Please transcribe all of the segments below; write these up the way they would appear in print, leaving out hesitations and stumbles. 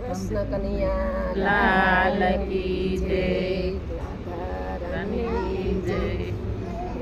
કૃષ્ણ કનૈયા લાલ કી જય. રાધારાની જય.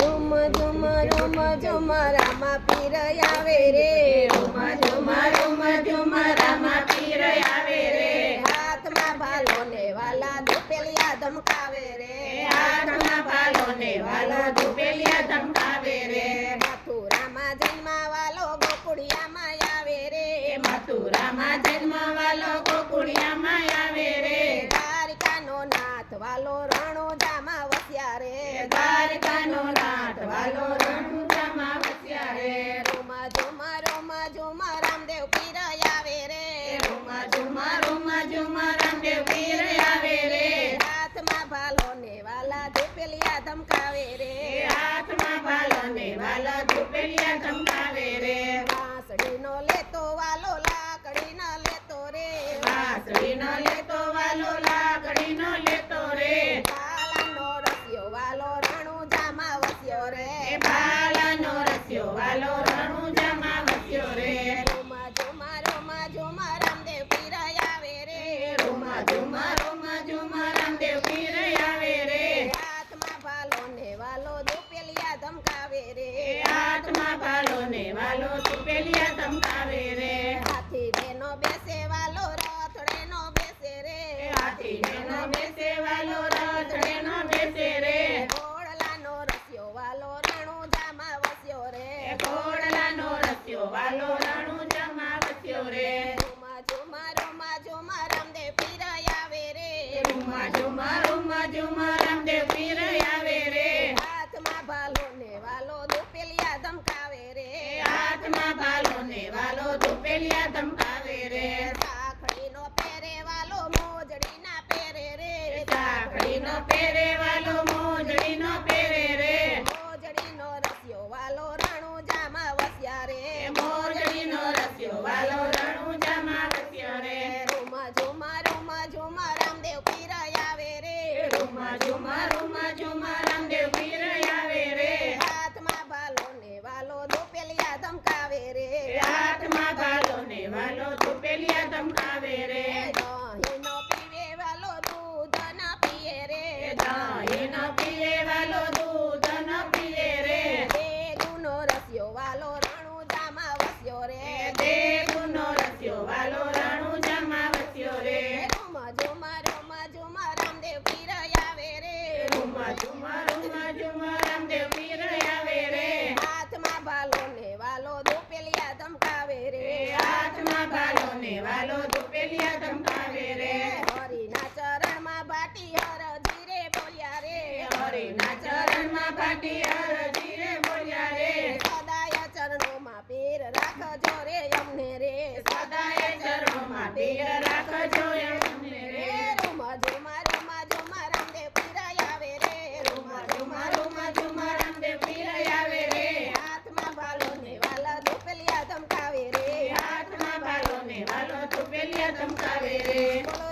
ઝુમ ઝુમ ઝુમ ઝુમ રામા પીર આવે રે. ઝુમ ઝુમ ઝુમ ઝુમ રામા પીર આવે રે. હાથમાં ભાલો ને વાલા ધૂપેલિયા ધમકાવે રે. હાથમાં ભાલો ને વાલો ધૂપેલિયા ધમકાવે રે. મથુરામાં જન્મા વાલો ગોકુળિયામાં આવે રે. મથુરામાં જન્મ વાલો ગોકુળિયામાં આવે રે. દ્વારિકાનો નાથ વાલો રણુજામાં વસ્યા રે. દ્વારકાનો નાથ વાલો રણુજામાં વસ્યા રે. ઝુમ ઝુમ ઝુમ ઝુમ રામદેવ પીર આવે રે. ઝુમ ઝુમ ઝુમ ઝુમ રામદેવ પીર આવે રે. હાથમાં ભાલો ને વાલા ધૂપેલિયા ધમકાવે રે. હાથમાં ભાલો ને વાલો ધૂપેલિયા ધમકાવે રે. વાંસળીનો લેતો વાલો લાકડીનો લેતો રે. વાંસળીનો લેતો વાલો લાકડીનો લેતો રે. ભાલાનો રસિયો વાલો રણુજામાં વસ્યો રે. ભાલાનો રસ્યો વાલો રણુજામાં વસ્યો રે. ઝુમ ઝુમ ઝુમ ઝુમ રામદેવ પીર આવે રે. ઝુમ ઝુમ ઝુમ ઝુમ રામદેવ પીર આવે રે. હાથમાં ભાલો ને વાલો ધૂપેલિયા ધમકાવે રે. હાથમાં ભાલો ને વાલો ધૂપેલિયા ધમકાવે રે. હાથી બેનો બેસે વાલો રથડે નો બેસે રે. હાથીને નો બેસે વાલો રથડે નો બેસે રે. ઘોડલાનો રસિયો વાલો રણુજામાં વસ્યો રે. ઘોડલાનો રસ્યો વાલો રણુજામાં વસ્યો રે. ઝુમ ઝુમ ઝુમ ઝુમ રામદેવ પીર આવે રે. ઝુમ ઝુમ ઝુમ ઝુમ રામદેવ પીર આવે રે. હાથમાં ભાલો ને વાલો ધૂપેલિયા ધમકાવે રે. હાથમાં ભાલો ને વાલો ધૂપેલિયા ધમકાવે રે. સાખડીનો પહેરે વાલો મોજડીના પહેરે રે. સાંકળીનો પહેરે વાલો મોજડીનો પહેરે રે. મોજડીનો રસિયો વાલો રણુજામાં વસ્યા રે. મોજડીનો રસ્યો વાલો રણુજામાં વસ્યો રે. ઝુમ ઝુમ ઝુમ ઝુમ રામદેવ પીર આવે રે. રૂમ ઝુમ રૂમ ઝુમ રામદેવ પીર આવે રે. હાથમાં ભાલો ને વાલો ધૂપેલિયા ધમકાવે રે. હાથમાં ભાલો ને વાલો ધૂપેલિયા ધમકાવે રે. દહીંનો પીવે વાલો દૂધ ના પીએ રે. દહીં ન પીએ વાલો દૂધ ન પીએ રે. દેગુનો રસિયો વાલો રણુજામાં વસ્યો રે. દેવનો રસ્યો વાલો રણુજામાં વસ્યો રે. ઝુમ ઝુમ ઝુમ ઝુમ રામદેવ પીર આવે રે. રૂમ ઝુમ રૂમ ઝુમ રામદેવ પીર આવે રે. હાથમાં ભાલો ને વાલો ધૂપેલિયા ધમકાવે રે. હાથમાં ભાલો ને વાલો ધૂપેલિયા ધમકાવે રે. હરિના ચરણમાં બાટી હરજી રે બોલ્યા રે. હરિના ચરણમાં ભાટી હરજી રે બોલ્યા રે. સદાય ચરણોમાં પીર રાખજો રે અમને રે. સદાય ચરણોમાં પીર રાખજો અમને રે. રૂમ ઝુમ રૂમ ઝુમ રામદેવ પીર આવે રે. રૂમ ઝુમ રૂમ ઝુમ રામદેવ પીર આવે રે. હાથમાં ભાલો ને વાલા ધૂપેલિયા ધમકાવે રે. હાથમાં ભાલો ને વાલો ધૂપેલિયા ધમકાવે રે. બોલો